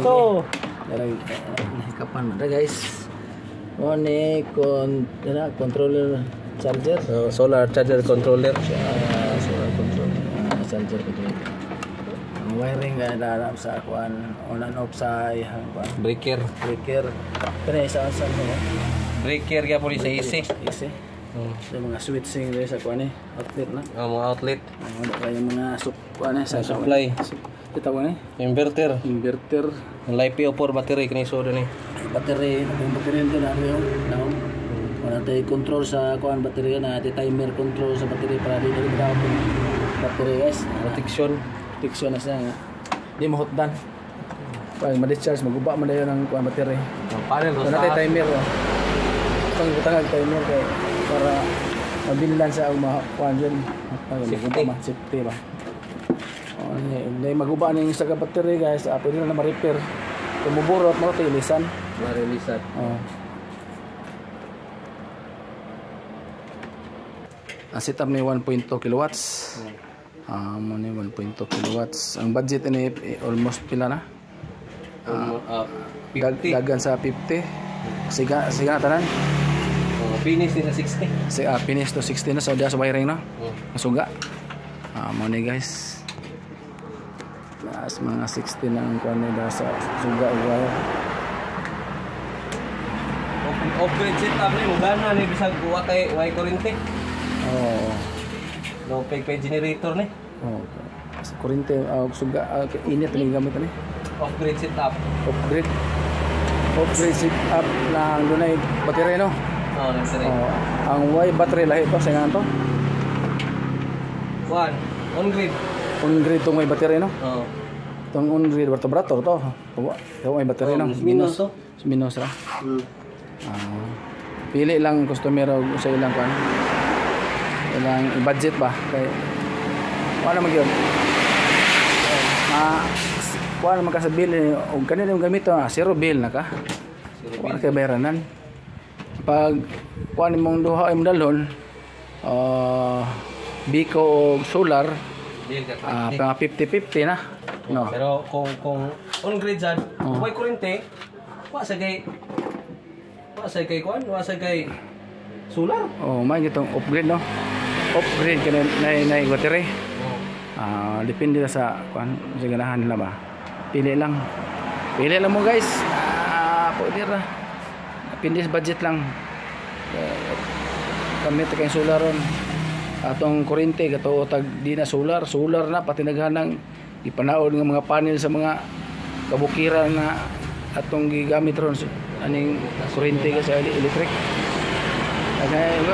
So, kapan mana guys? Oh ni controller charger. Solar charger controller. Solar controller charger controller. Ang wiring nga darap sa kuan on and off sa kuan. Breaker. Kani sa mo. Breaker ya po sa AC. Sa mga switching diri sa kuan outlet na. Mga outlet. Ano kaya mga kuan sa supply. Kita ko ni Inverter. Ang LiPo4 battery kini so ni. Battery nito na rin now. Wala tayo control sa kuan battery na timer control sa battery para di dapat battery guys. Protection na siya nga. Di mo hotdan. Pag ma-discharge maguba man dayon ang kuan battery. Panel so natay timer pang butang timer kay para mabilan sa kuan diyan. Safety ba. Hindi maguba ning sa battery guys, pwede na ma-repair. Kung muburot mo tayo ilisan. Marilisan. Ang setup ni 1.2 kilowatts. Mo ni 1.2 kilowatts. Ang budget ni almost pila na? 50. Dagan sa 50. Siga tanan. Finish ni sa 60. Finish to 60 na sa sa wiring na. Masuga. Mo ni guys. Mas mga 60 na ang kuan nila sa suga wire. Upgrade setup ni mo gana ni bisag buwa kay way kuryente. No pay generator ni. Sa kuryente suga init ni gamit ni. Upgrade setup. Upgrade setup lang dunay battery no. Nagsaray. Ang Y battery lahi to sa nga to. On grid tong may battery no. Tong on grid vibrator to. Tong may battery no. Minus ra. Pili lang customer sa ilang kuan. Ilang budget ba kay wala man gyud. Kuan man ka sa bill og kanina yung gamit zero bill na ka. Wala kay bayaranan. Pag kuan imong duha imong dalhon Biko o solar pang 50-50 na no. Pero kung on grid sad way kuryente wa sa kay solar. May gitong upgrade no. Upgrade kay na battery. Depende sa kuan sa ganahan nila ba. Pili lang mo guys. Pwede ra. Depende sa budget lang. Gamit kay solar ron. Atong kuryente kato tag di na solar na pati naghanang ipanaod nga mga panel sa mga kabukiran na atong gigamit ron aning kuryente sa electric.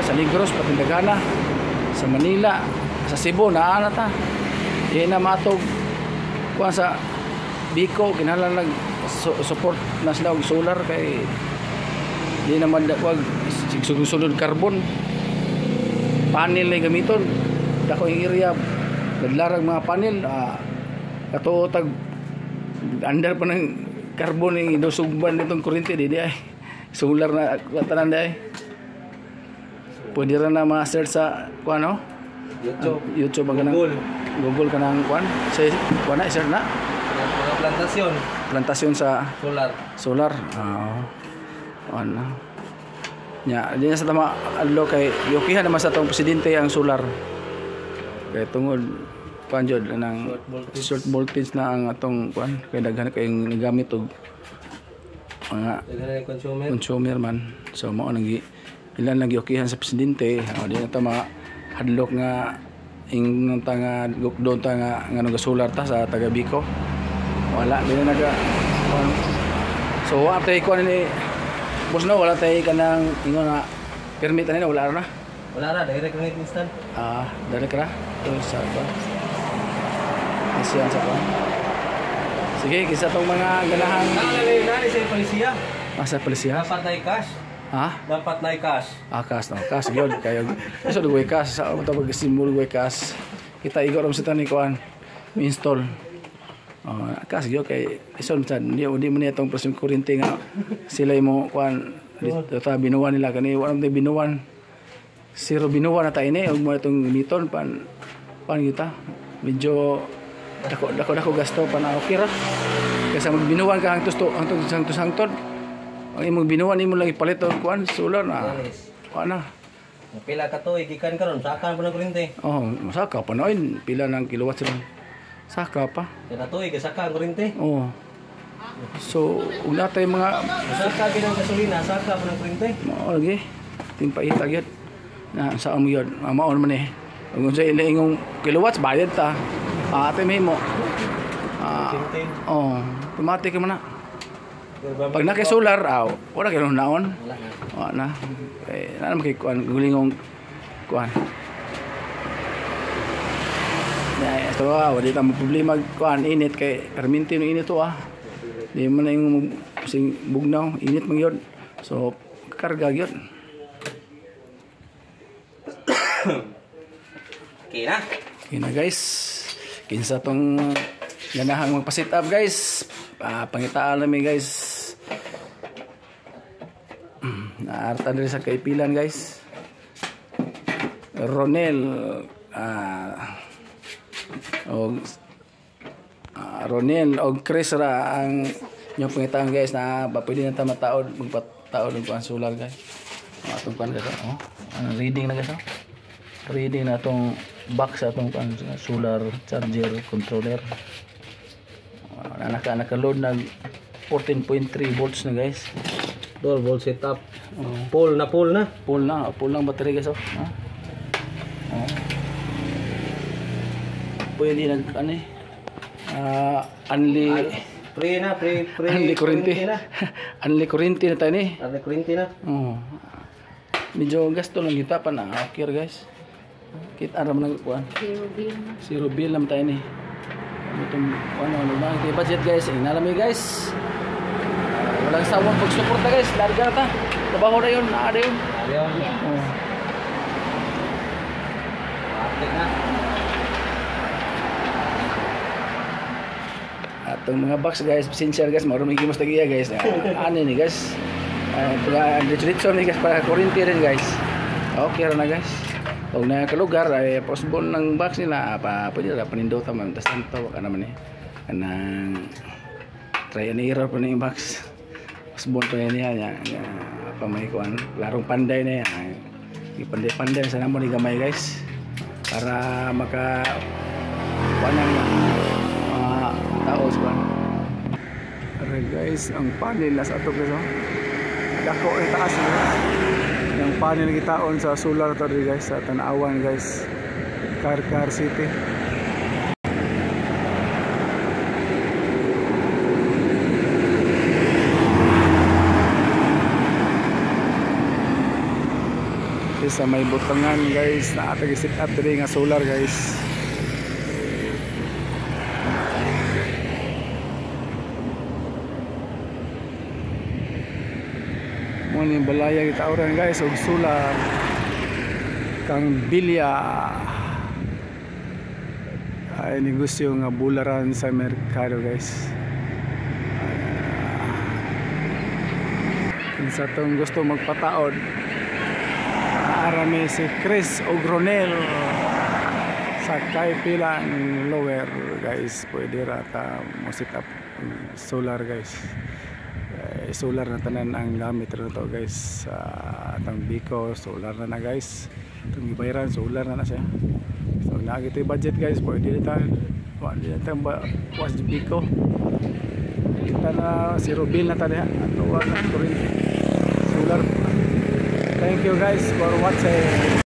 Sa Negros pati naghana sa Manila sa Cebu naa na ta. Di na matog kuan sa Biko kinahanglan nag support na sila og solar kay di naman wag sulod carbon panel na gamiton dako yung area naglarag mga panel kato tag under pa ng carbon yung inusugban nitong kuryente di ay solar na tanan di ay pwede rin na ma-search sa kuan no YouTube Google ka ng kuan sa kuan na i-search na plantasyon sa solar ano nya di na sa tama adlo kay yokihan naman sa tong presidente ang solar kay tungod kuan jud nang short voltage na ang atong kuan kay daghan kay nagamit og mga consumer man so mao nang ilan lang yokihan sa presidente di na ta hadlok nga ing ta nga doon ta nga ngano ga solar ta sa taga Biko wala di na naga so atay kuan ni boss no wala tay kanang ingon na permit na wala na direct na instant direct ra to sa to isyan sa to sige kisa tong mga ganahan nani sa polisiya sa polisiya dapat na cash dapat na cash cash no cash gyud kayo so duwe cash sa mo tawag simbol duwe cash kita igor sa tani kuan install kas gyud kay ison sad di mo niya tong presyo kuryente nga sila mo kuan dito binuwan nila kani wala mo binuwan zero binuwan na tayo ni og mo itong gamiton pan kita medyo dako gasto pa na okay ra Kaysa magbinuwan ka hangtod hangtod. Ang imong binuwan imo lang ipalit og kuan solar na. Yes. Ana. Pila ka to gikan karon saka pa ng kuryente. Oh, saka pa noon pila ng kilowatts sila. Saka pa. Kaya to saka ang kuryente. Oh. So, una tayo mga Saka ginang gasolina, saka pa ng kuryente. mao lagi timpaita gyud. Na sa amo yun, maon man eh. Kung sa ingong kilowatts bayad ta. Ate mo. Kuryente. Oh, automatic man na. Pag naka solar, wala kayo naon. Wala na. Wala na. Eh, na naman kay kuan, gulingong kuan. Ya, ito wala ta mo problema kuan init kay perminti no init to Di man na yung sing bugnaw, init man yun. So, karga yun. Okay na. Okay na guys. Kinsa tong ganahang magpa-sit up guys. Pangitaan namin guys. Naarta diri sa kaipilan guys. Ronel Ronel og Chris ra ang inyong pangitaan guys na pwede na ta mataod magpataod ng kuan solar guys. Atong kuan guys reading na guys reading na atong box atong kuan solar charger controller. Naka-load na 14.3 volts na guys. 12 volt setup. Full na. Full lang battery guys Pwede nag ano unli unli kuryente na. unli kuryente na tayo ni. Unli kuryente na. Medyo gasto lang kita pa na okay guys. Kita ra man kuan. Zero bill lang tayo ni. Itong ano ba kay budget guys. Inalami guys. Walang sawang pagsuporta guys. Larga na ta. Trabaho na yun. Naada yun. Na. Atong mga box guys, pasensya guys, marunong higimos tagiya guys. Ano ni guys? Dito ni guys para kuryente rin guys. Okay ra na guys. Pag na ka lugar ay possible ng box nila pwede ra panindutan man tas tanto ka naman eh. Kanang try and error pa na yung box. Possible pa niya pamay kuan, larong panday na yan. Ipande-pande sa namo ni gamay guys. Para maka kuanang tao sa Alright guys, ang panel nasa ato guys dako ang taas yung panel na gitaon sa solar to guys sa Tanawan guys, Car City. Sa may butangan guys na atag sit up diri nga solar guys. Mo ni balaya kita oran guys og solar kang bilya ay negosyo nga bularan sa merkado guys. Kinsa tong gusto magpataod arami si Chris o Ronel sa kaipilan lower guys, pwede rata mo set up solar guys. Solar na tanan ang gamit rin to guys. Atang Biko solar na guys. Itong ibayaran solar na siya. So naagito yung budget guys, pwede rin tayo was Biko kita na zero bill na tayo ato na solar. Thank you guys for watching.